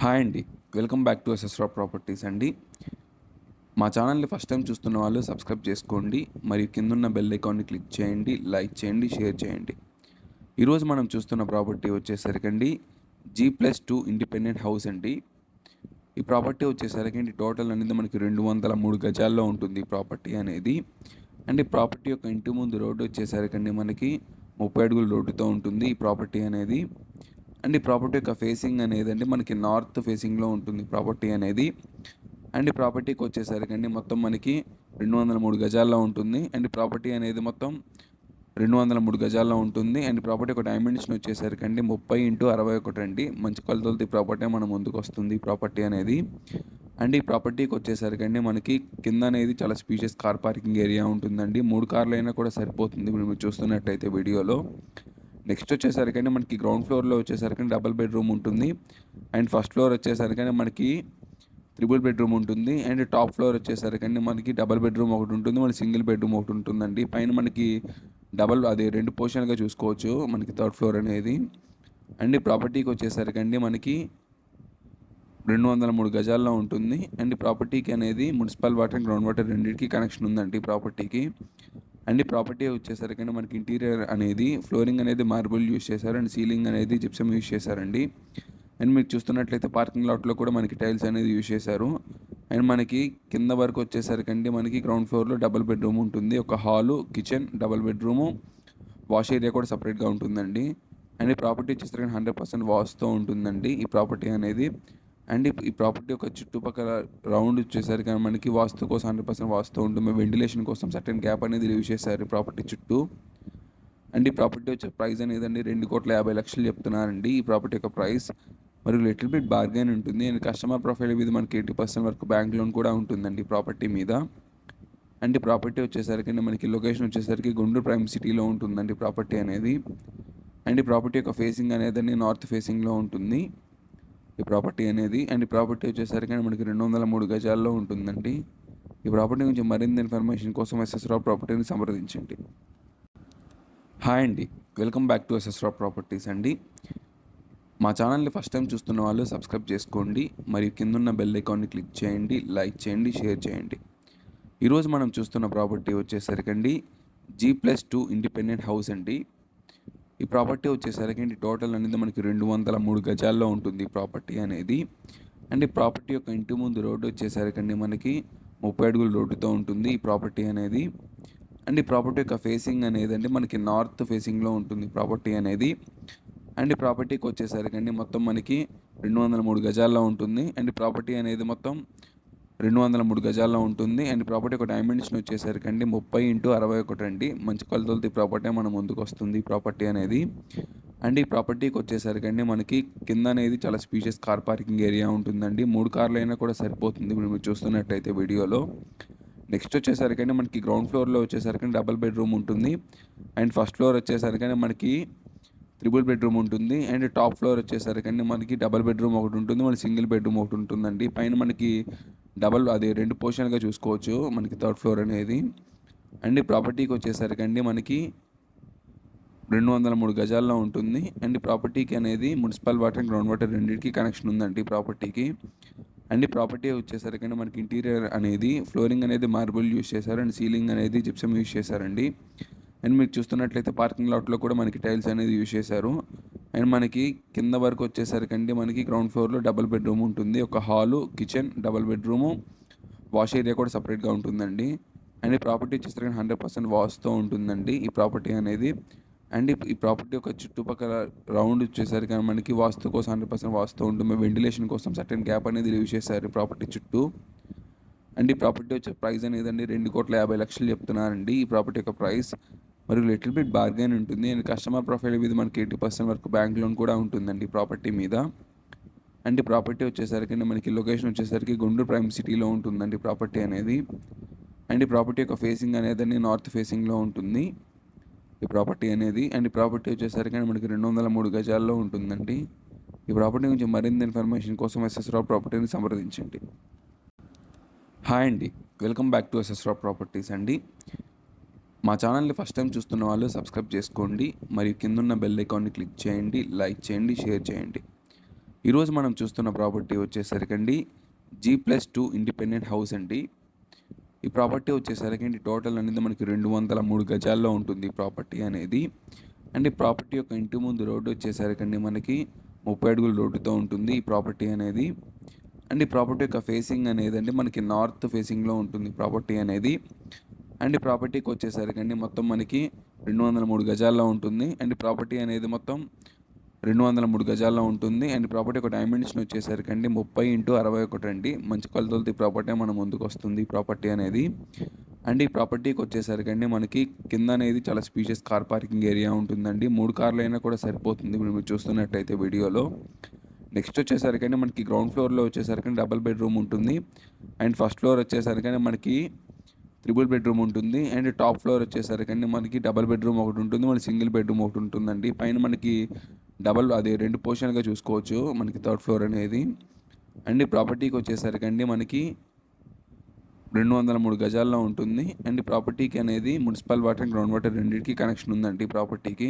Hi అండి. Welcome back to ఎస్ఎస్‌రావు properties అండి. మా ఛానల్‌ని ఫస్ట్ టైం చూస్తున్న వాళ్ళు సబ్స్క్రైబ్ చేసుకోండి. మరియు కిందున్న బెల్ ఐకాన్‌ని క్లిక్ చేయండి, లైక్ చేయండి, షేర్ చేయండి. ఈరోజు మనం చూస్తున్న ప్రాపర్టీ వచ్చేసరికండి G+2 ఇండిపెండెంట్ హౌస్ అండి. ఈ ప్రాపర్టీ వచ్చేసరికండి టోటల్ అనేది మనకి 203 గజాల్లో ఉంటుంది ఈ ప్రాపర్టీ అనేది. అండ్ ఈ ప్రాపర్టీ యొక్క ఇంటి ముందు రోడ్డు వచ్చేసరికండి మనకి 30 అడుగుల రోడ్డుతో ఉంటుంది ఈ ప్రాపర్టీ అనేది. అండ్ ఈ ప్రాపర్టీ యొక్క ఫేసింగ్ అనేదండి మనకి నార్త్ ఫేసింగ్లో ఉంటుంది ప్రాపర్టీ అనేది. అండ్ ఈ ప్రాపర్టీకి వచ్చేసరికండి మొత్తం మనకి 203 గజాల్లో ఉంటుంది. అండ్ ఈ ప్రాపర్టీ అనేది మొత్తం 203 గజాల్లో ఉంటుంది. అండ్ ప్రాపర్టీ ఒక డైమెన్షన్ వచ్చేసరికండి 30x61 అండి. మంచి కొలతలతో ఈ ప్రాపర్టీ మన ముందుకు వస్తుంది ఈ ప్రాపర్టీ అనేది. అండ్ ఈ ప్రాపర్టీకి వచ్చేసరికండి మనకి కింద అనేది చాలా స్పీషియస్ కార్ పార్కింగ్ ఏరియా ఉంటుందండి. 3 కార్లు అయినా కూడా సరిపోతుంది ఇప్పుడు మీరు చూస్తున్నట్టయితే వీడియోలో. నెక్స్ట్ వచ్చేసరికండి మనకి గ్రౌండ్ ఫ్లోర్లో వచ్చేసరికి డబుల్ బెడ్రూమ్ ఉంటుంది. అండ్ ఫస్ట్ ఫ్లోర్ వచ్చేసరికని మనకి ట్రిపుల్ బెడ్రూమ్ ఉంటుంది. అండ్ టాప్ ఫ్లోర్ వచ్చేసరికండి మనకి డబుల్ బెడ్రూమ్ ఒకటి ఉంటుంది, మళ్ళీ సింగిల్ బెడ్రూమ్ ఒకటి ఉంటుందండి. పైన మనకి అదే 2 పోర్షన్లుగా చూసుకోవచ్చు మనకి థర్డ్ ఫ్లోర్ అనేది. అండ్ ప్రాపర్టీకి వచ్చేసరికండి మనకి 203 గజాల్లో ఉంటుంది. అండ్ ప్రాపర్టీకి అనేది municipal water and ground water రెండింటికి కనెక్షన్ ఉందండి ప్రాపర్టీకి. అండ్ ప్రాపర్టీ వచ్చేసరికి మనకి ఇంటీరియర్ అనేది ఫ్లోరింగ్ అనేది మార్బుల్ యూస్ చేశారు. అండ్ సీలింగ్ అనేది జిప్సమ్ యూస్ చేశారండి. అండ్ మీరు చూస్తున్నట్లయితే పార్కింగ్ లాట్లో కూడా మనకి టైల్స్ అనేది యూస్ చేశారు. అండ్ మనకి కింద వరకు వచ్చేసరికి మనకి గ్రౌండ్ ఫ్లోర్లో డబుల్ బెడ్రూమ్ ఉంటుంది. ఒక hall, kitchen, double bedroom, wash area కూడా సపరేట్గా ఉంటుందండి. అండ్ ఈ ప్రాపర్టీ వచ్చేసరికి 100% వాష్తో ఉంటుందండి ఈ ప్రాపర్టీ అనేది. అండ్ ఈ ప్రాపర్టీ యొక్క చుట్టుపక్కల రౌండ్ వచ్చేసరికి మనకి వాస్తు కోసం 100% వాస్తు ఉంటుంది. వెంటిలేషన్ కోసం సర్టెన్ గ్యాప్ అనేది యూజ్ చేశారు ఈ ప్రాపర్టీ చుట్టూ. అండ్ ఈ ప్రాపర్టీ వచ్చే ప్రైస్ అనేది అండి 2,50,00,000 చెప్తున్నారండి ఈ ప్రాపర్టీ యొక్క ప్రైస్. మరియు లిటిల్ బిట్ బార్గెన్ ఉంటుంది. అండ్ కస్టమర్ ప్రొఫైల్ మీద మనకి 80% వరకు బ్యాంక్ లోన్ కూడా ఉంటుందండి ఈ ప్రాపర్టీ మీద. అండ్ ఈ ప్రాపర్టీ వచ్చేసరికి మనకి లొకేషన్ వచ్చేసరికి గుంటూరు ప్రైమ్ సిటీలో ఉంటుందండి ప్రాపర్టీ అనేది. అండ్ ఈ ప్రాపర్టీ యొక్క ఫేసింగ్ అనేది నార్త్ ఫేసింగ్లో ఉంటుంది ఈ ప్రాపర్టీ అనేది. అండ్ ఈ ప్రాపర్టీ వచ్చేసరికి మనకి 203 గజాల్లో ఉంటుందండి. ఈ ప్రాపర్టీ గురించి మరింత ఇన్ఫర్మేషన్ కోసం ఎస్ఎస్‌రావు ప్రాపర్టీని సంప్రదించండి. హాయ్ అండి. వెల్కమ్ బ్యాక్ టు ఎస్ఎస్‌రావు ప్రాపర్టీస్ అండి. మా ఛానల్ని ఫస్ట్ టైం చూస్తున్న వాళ్ళు సబ్స్క్రైబ్ చేసుకోండి. మరియు కిందున్న బెల్ ఐకాన్ని క్లిక్ చేయండి, లైక్ చేయండి, షేర్ చేయండి. ఈరోజు మనం చూస్తున్న ప్రాపర్టీ వచ్చేసరికండి G+2 ఇండిపెండెంట్ హౌస్ అండి. ఈ ప్రాపర్టీ వచ్చేసరికి టోటల్ అనేది మనకి 203 గజాల్లో ఉంటుంది ఈ ప్రాపర్టీ అనేది. అండ్ ఈ ప్రాపర్టీ యొక్క ఇంటి ముందు రోడ్డు వచ్చేసరికండి మనకి 30 అడుగుల రోడ్డుతో ఉంటుంది ఈ ప్రాపర్టీ అనేది. అండ్ ఈ ప్రాపర్టీ యొక్క ఫేసింగ్ అనేదండి మనకి నార్త్ ఫేసింగ్లో ఉంటుంది ప్రాపర్టీ అనేది. అండ్ ఈ ప్రాపర్టీకి వచ్చేసరికండి మొత్తం మనకి 203 గజాల్లో ఉంటుంది. అండ్ ప్రాపర్టీ అనేది మొత్తం 203 గజాల్లో ఉంటుంది. అండ్ ప్రాపర్టీ ఒక డైమెన్షన్ వచ్చేసరికండి 30x61 అండి. మంచి కొలతలతో ఈ ప్రాపర్టీ మన ముందుకు వస్తుంది ఈ ప్రాపర్టీ అనేది. అండ్ ఈ ప్రాపర్టీకి వచ్చేసరికండి మనకి కింద అనేది చాలా స్పీషియస్ కార్ పార్కింగ్ ఏరియా ఉంటుందండి. 3 కార్లు అయినా కూడా సరిపోతుంది ఇప్పుడు మీరు చూస్తున్నట్టయితే వీడియోలో. నెక్స్ట్ వచ్చేసరికండి మనకి గ్రౌండ్ ఫ్లోర్లో వచ్చేసరికి డబుల్ బెడ్రూమ్ ఉంటుంది. అండ్ ఫస్ట్ ఫ్లోర్ వచ్చేసరికని మనకి ట్రిపుల్ బెడ్రూమ్ ఉంటుంది. అండ్ టాప్ ఫ్లోర్ వచ్చేసరికండి మనకి డబుల్ బెడ్రూమ్ ఒకటి ఉంటుంది, మళ్ళీ సింగిల్ బెడ్రూమ్ ఒకటి ఉంటుందండి. పైన మనకి అదే 2 పోర్షన్లుగా చూసుకోవచ్చు మనకి థర్డ్ ఫ్లోర్ అనేది. అండ్ ఈ ప్రాపర్టీకి వచ్చేసరికండి మనకి 203 గజాల్లో ఉంటుంది. అండ్ ఈ ప్రాపర్టీకి అనేది municipal water and ground water రెండింటికి కనెక్షన్ ఉందండి ఈ ప్రాపర్టీకి. అండ్ ఈ ప్రాపర్టీ వచ్చేసరికి మనకి ఇంటీరియర్ అనేది ఫ్లోరింగ్ అనేది మార్బుల్ యూస్ చేశారు. అండ్ సీలింగ్ అనేది జిప్సమ్ యూస్ చేశారండి. అండ్ మీరు చూస్తున్నట్లయితే పార్కింగ్ లాట్లో కూడా మనకి టైల్స్ అనేది యూస్ చేశారు. అండ్ మనకి కింద వరకు వచ్చేసరికండి మనకి గ్రౌండ్ ఫ్లోర్లో డబుల్ బెడ్రూమ్ ఉంటుంది. ఒక hall, kitchen, double bedroom, wash area కూడా సపరేట్గా ఉంటుందండి. అండ్ ఈ ప్రాపర్టీ వచ్చేసరికి 100% వాష్తో ఉంటుందండి ఈ ప్రాపర్టీ అనేది. అండ్ ఈ ప్రాపర్టీ యొక్క చుట్టుపక్కల రౌండ్ వచ్చేసరికి మనకి వాస్తు కోసం 100% వాస్తు ఉంటుంది. వెంటిలేషన్ కోసం సర్టెన్ గ్యాప్ అనేది యూజ్ చేశారు ఈ ప్రాపర్టీ చుట్టూ. అండ్ ఈ ప్రాపర్టీ వచ్చే ప్రైస్ అనేది అండి 2,50,00,000 చెప్తున్నారండి ఈ ప్రాపర్టీ యొక్క ప్రైస్. మరియు లిటిల్ బిట్ బార్గెన్ ఉంటుంది. అండ్ కస్టమర్ ప్రొఫైల్ మీద మనకి 80% వరకు బ్యాంక్ లోన్ కూడా ఉంటుందండి ప్రాపర్టీ మీద. అండ్ ఈ ప్రాపర్టీ వచ్చేసరికి మనకి లొకేషన్ వచ్చేసరికి గుంటూరు ప్రైమ్ సిటీలో ఉంటుందండి ప్రాపర్టీ అనేది. అండ్ ఈ ప్రాపర్టీ యొక్క ఫేసింగ్ అనేది నార్త్ ఫేసింగ్లో ఉంటుంది ఈ ప్రాపర్టీ అనేది. అండ్ ఈ ప్రాపర్టీ వచ్చేసరికి మనకి 203 గజాల్లో ఉంటుందండి. ఈ ప్రాపర్టీ గురించి మరింత ఇన్ఫర్మేషన్ కోసం ఎస్ఎస్‌రావు ప్రాపర్టీని సంప్రదించండి. హాయ్ అండి. వెల్కమ్ బ్యాక్ టు ఎస్ఎస్‌రావు ప్రాపర్టీస్ అండి. మా ఛానల్ని ఫస్ట్ టైం చూస్తున్న వాళ్ళు సబ్స్క్రైబ్ చేసుకోండి. మరియు కిందున్న బెల్ ఐకాన్ని క్లిక్ చేయండి, లైక్ చేయండి, షేర్ చేయండి. ఈరోజు మనం చూస్తున్న ప్రాపర్టీ వచ్చేసరికండి G+2 ఇండిపెండెంట్ హౌస్ అండి. ఈ ప్రాపర్టీ వచ్చేసరికండి టోటల్ అనేది మనకి 203 గజాల్లో ఉంటుంది ఈ ప్రాపర్టీ అనేది. అండ్ ఈ ప్రాపర్టీ యొక్క ఇంటి ముందు రోడ్డు వచ్చేసరికండి మనకి 30 అడుగుల రోడ్డుతో ఉంటుంది ఈ ప్రాపర్టీ అనేది. అండ్ ఈ ప్రాపర్టీ యొక్క ఫేసింగ్ అనేది అండి మనకి నార్త్ ఫేసింగ్లో ఉంటుంది ప్రాపర్టీ అనేది. అండ్ ఈ ప్రాపర్టీకి వచ్చేసరికండి మొత్తం మనకి 203 గజాల్లో ఉంటుంది. అండ్ ఈ ప్రాపర్టీ అనేది మొత్తం 203 గజాల్లో ఉంటుంది. అండ్ ప్రాపర్టీ ఒక డైమెన్షన్ వచ్చేసరికండి 30x61 అండి. మంచి కొలతలతో ఈ ప్రాపర్టీ మన ముందుకు వస్తుంది ఈ ప్రాపర్టీ అనేది. అండ్ ఈ ప్రాపర్టీకి వచ్చేసరికండి మనకి కింద అనేది చాలా స్పీషియస్ కార్ పార్కింగ్ ఏరియా ఉంటుందండి. 3 కార్లు అయినా కూడా సరిపోతుంది ఇప్పుడు మీరు చూస్తున్నట్టయితే వీడియోలో. నెక్స్ట్ వచ్చేసరికండి మనకి గ్రౌండ్ ఫ్లోర్లో వచ్చేసరికండి డబుల్ బెడ్రూమ్ ఉంటుంది. అండ్ ఫస్ట్ ఫ్లోర్ వచ్చేసరికండి మనకి ట్రిపుల్ బెడ్రూమ్ ఉంటుంది. అండ్ టాప్ ఫ్లోర్ వచ్చేసరికండి మనకి డబుల్ బెడ్రూమ్ ఒకటి ఉంటుంది, మనకి సింగిల్ బెడ్రూమ్ ఒకటి ఉంటుందండి. పైన మనకి అది 2 పోర్షన్గా చూసుకోవచ్చు మనకి థర్డ్ ఫ్లోర్ అనేది. అండ్ ఈ ప్రాపర్టీకి వచ్చేసరికండి మనకి 203 గజాల్లో ఉంటుంది. అండ్ ఈ ప్రాపర్టీకి అనేది municipal water and ground water రెండింటికి కనెక్షన్ ఉందండి ఈ ప్రాపర్టీకి.